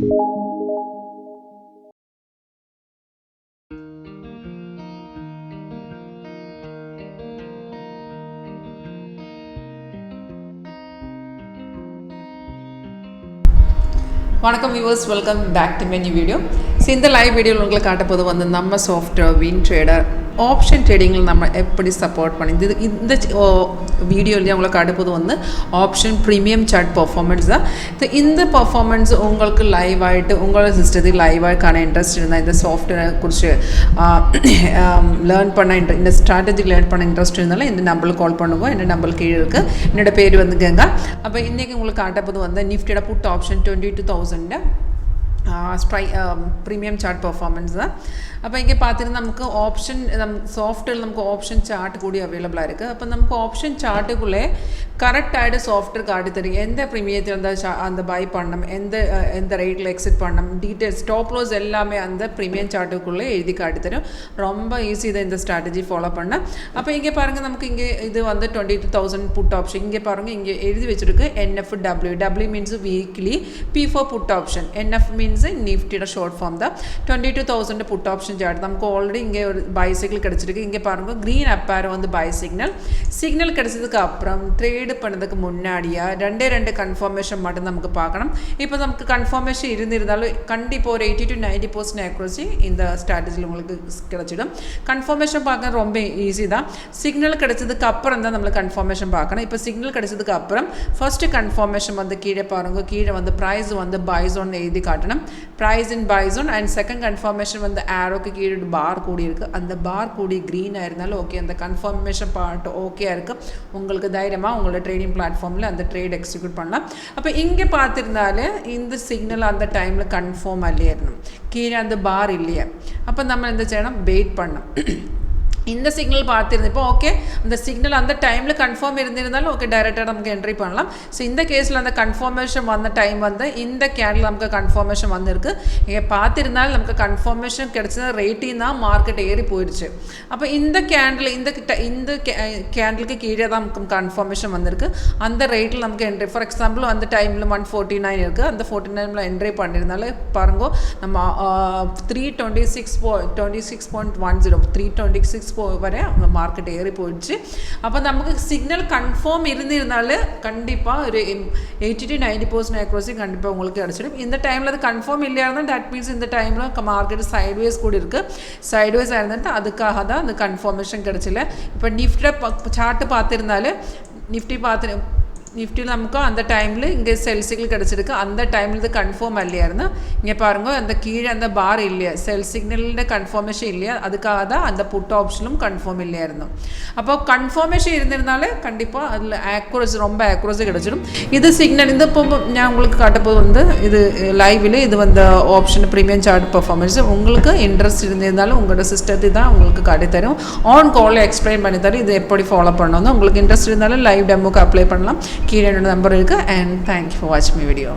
வணக்கம் viewers, welcome back to my new video. இந்த live வீடியோவில் உங்களுக்கு காட்டப்போது வந்து நம்ம சாஃப்ட்வேர் WinTrader ஆப்ஷன் ட்ரேடிங்கில் நம்ம எப்படி சப்போர்ட் பண்ணி இந்த வீடியோவில் உங்களுக்கு காட்டப்போது வந்து ஆப்ஷன் ப்ரீமியம் சார்ட் பர்ஃபார்மன்ஸ் தான். இந்த பர்ஃபார்மன்ஸ் உங்களுக்கு லைவ் ஆகிட்டு உங்களோட சிஸ்டத்துக்கு லைவாக காண இன்ட்ரெஸ்ட் இருந்தால் இந்த சாஃப்ட்வேரை குறித்து லேர்ன் பண்ண இந்த ஸ்ட்ராட்டஜி லேர்ன் பண்ண இன்ட்ரெஸ்ட் இருந்தாலும் இந்த நம்பருக்கு கால் பண்ணுவோம். இந்த நம்பர் கீழே இருக்குது. என்னோடய பேர் வந்து கங்கா. அப்போ இன்றைக்கி உங்களுக்கு காட்டப்போது வந்து நிஃப்டியோட put option 22,000 premium chart performance தான். அப்போ இங்கே பார்த்திங்கன்னா நமக்கு ஆப்ஷன் சாஃப்ட்வேர் நமக்கு ஆப்ஷன் சார்ட் கூடி அவைலபிளாக இருக்குது. அப்போ நமக்கு ஆப்ஷன் சார்ட்டுக்குள்ளே கரெக்டாகிட்டு சாஃப்ட்வேர் காட்டி தரும். எந்த ப்ரீமியத்தில் அந்த பை பண்ணணும், எந்த ரேட்டில் எக்ஸிட் பண்ணணும், டீட்டெயில்ஸ் ஸ்டாப் லாஸ் எல்லாமே அந்த ப்ரீமியம் சார்ட்டுக்குள்ளே எழுதி காட்டி தரும். ரொம்ப ஈஸி இதை இந்த ஸ்ட்ராட்டஜி ஃபாலோ பண்ண. அப்போ இங்கே பாருங்கள், நமக்கு இங்கே இது வந்து 22,000 புட் ஆப்ஷன். இங்கே பாருங்கள், இங்கே எழுதி வச்சுருக்கு NFW. W means weekly, P4 put option, NF means நிஃப்டியோட ஷார்ட் ஃபார்ம் தான். 22,000 புட் ஆப்ஷன் சார்ட் நமக்கு ஆல்ரெடி இங்கே ஒரு பைசைக்கிள் கிடச்சிருக்கு. இங்கே பாருங்கள், க்ரீன் அப்பாரோ வந்து பை சிக்னல் கிடச்சதுக்கு அப்புறம் ட்ரேடு பண்ணதுக்கு முன்னாடியா ரெண்டு கன்ஃபர்மேஷன் மட்டும் நமக்கு பார்க்கணும். இப்போ நமக்கு கன்ஃபர்மேஷன் இருந்திருந்தாலும் கண்டிப்பாக ஒரு 80 to 90% ஆக்யூரசி இந்த ஸ்ட்ராட்டஜியில் உங்களுக்கு கிடச்சிடும். கன்ஃபர்மேஷன் பார்க்க ரொம்ப ஈஸி தான். சிக்னல் கிடச்சதுக்கு அப்புறம் தான் நம்மளுக்கு கன்ஃபர்மேஷன் பார்க்கணும். இப்போ சிக்னல் கிடச்சதுக்கு அப்புறம் ஃபர்ஸ்ட் கன்ஃபர்மேஷன் வந்து கீழே பாருங்கள், கீழே வந்து ப்ரைஸ் வந்து பை ஜோன் எழுதி காட்டணும். Price in buy zone. And second confirmation வந்து ஆரோக்கு கீழே பார் கூடி இருக்குது. அந்த பார் கூடி க்ரீனாக இருந்தாலும் ஓகே, அந்த கன்ஃபர்மேஷன் பார்ட் ஓகேயாக இருக்குது. உங்களுக்கு தைரியமாக உங்களோட ட்ரேடிங் பிளாட்ஃபார்மில் அந்த ட்ரேட் எக்ஸிக்யூட் பண்ணலாம். அப்போ இங்கே பார்த்துருந்தாலே இந்த சிக்னல் அந்த டைமில் கன்ஃபார்ம் இல்லையணும், கீழே அந்த பார் இல்லையே. அப்போ நம்ம என்ன செய்யணும், வெயிட் பண்ணணும். இந்த சிக்னல் பார்த்துருந்தப்போ ஓகே, அந்த சிக்னல் அந்த டைமில் கன்ஃபார்ம் இருந்திருந்தாலும் ஓகே, டைரெக்டாக நமக்கு என்ட்ரி பண்ணலாம். ஸோ இந்த கேஸில் அந்த கன்ஃபர்மேஷன் வந்த டைம் வந்து இந்த கேண்டில் நமக்கு கன்ஃபர்மேஷன் வந்திருக்கு. இங்கே பார்த்துருந்தாலும் நமக்கு கன்ஃபர்மேஷன் கிடச்சது ரேட்டிங் தான் மார்க்கெட் ஏறி போயிடுச்சு. அப்போ இந்த கேண்டில் இந்த கேண்டிலுக்கு கீழே தான் நமக்கு கன்ஃபர்மேஷன் வந்திருக்கு. அந்த ரேட்டில் நமக்கு என்ட்ரி, ஃபார் எக்ஸாம்பிள் அந்த டைமில் 149 இருக்குது. அந்த 49 என்ட்ரி பண்ணியிருந்தாலும் பாருங்க, நம்ம 326.10 326 வரை மார்க்கெட் ஏறி போயிடுச்சு. அப்போ நமக்கு சிக்னல் கன்ஃபார்ம் இருந்திருந்தாலும் கண்டிப்பாக ஒரு 80 to 90% ஆக்யூரசி கண்டிப்பாக உங்களுக்கு கிடச்சிடும். இந்த டைமில் அது கன்ஃபார்ம் இல்லையா இருந்தால் தட் மீன்ஸ் இந்த டைமில் மார்க்கெட் சைட்வேஸ் கூட இருக்குது. சைட்வேஸ் ஆயிருந்துட்டு அதுக்காக தான் அந்த கன்ஃபர்மேஷன் கிடச்சில. இப்போ நிஃப்டியில் சார்ட்டு பார்த்துருந்தாலும் நிஃப்டியில் நமக்கு அந்த டைமில் இங்கே செல் சிக்னல் கிடச்சிருக்கு. அந்த டைமில் இது கன்ஃபார்ம் இல்லையா இருந்தால் இங்கே பாருங்கள், அந்த கீழே அந்த பார் இல்லையா, செல் சிக்னலில் கன்ஃபர்மேஷன் இல்லையா, அதுக்காக தான் அந்த புட் ஆப்ஷனும் கன்ஃபார்ம் இல்லையா இருந்தோம். அப்போ கன்ஃபர்மேஷன் இருந்திருந்தாலே கண்டிப்பாக அதில் ஆக்யூரசி ரொம்ப ஆக்யூரசி கிடச்சிடும். இது சிக்னல் இந்த இப்போ நான் உங்களுக்கு காட்டப்போது வந்து இது லைவில் இது வந்து ஆப்ஷன் ப்ரீமியம் சார்ட் பர்ஃபார்மன்ஸ். உங்களுக்கு இன்ட்ரெஸ்ட் இருந்திருந்தாலும் உங்களோட சிஸ்டத்தை தான் உங்களுக்கு காட்டித்தரும். ஆன் காலில் எக்ஸ்பிளைன் பண்ணித்தரும் இது எப்படி ஃபாலோ பண்ணணும். உங்களுக்கு இன்ட்ரெஸ்ட் இருந்தாலும் லைவ் டெமோக்கு அப்ளை பண்ணலாம். கீழே என்னோட நம்பர் இருக்குது. அண்ட் தேங்க்யூ ஃபார் வாட்சிங் மை வீடியோ.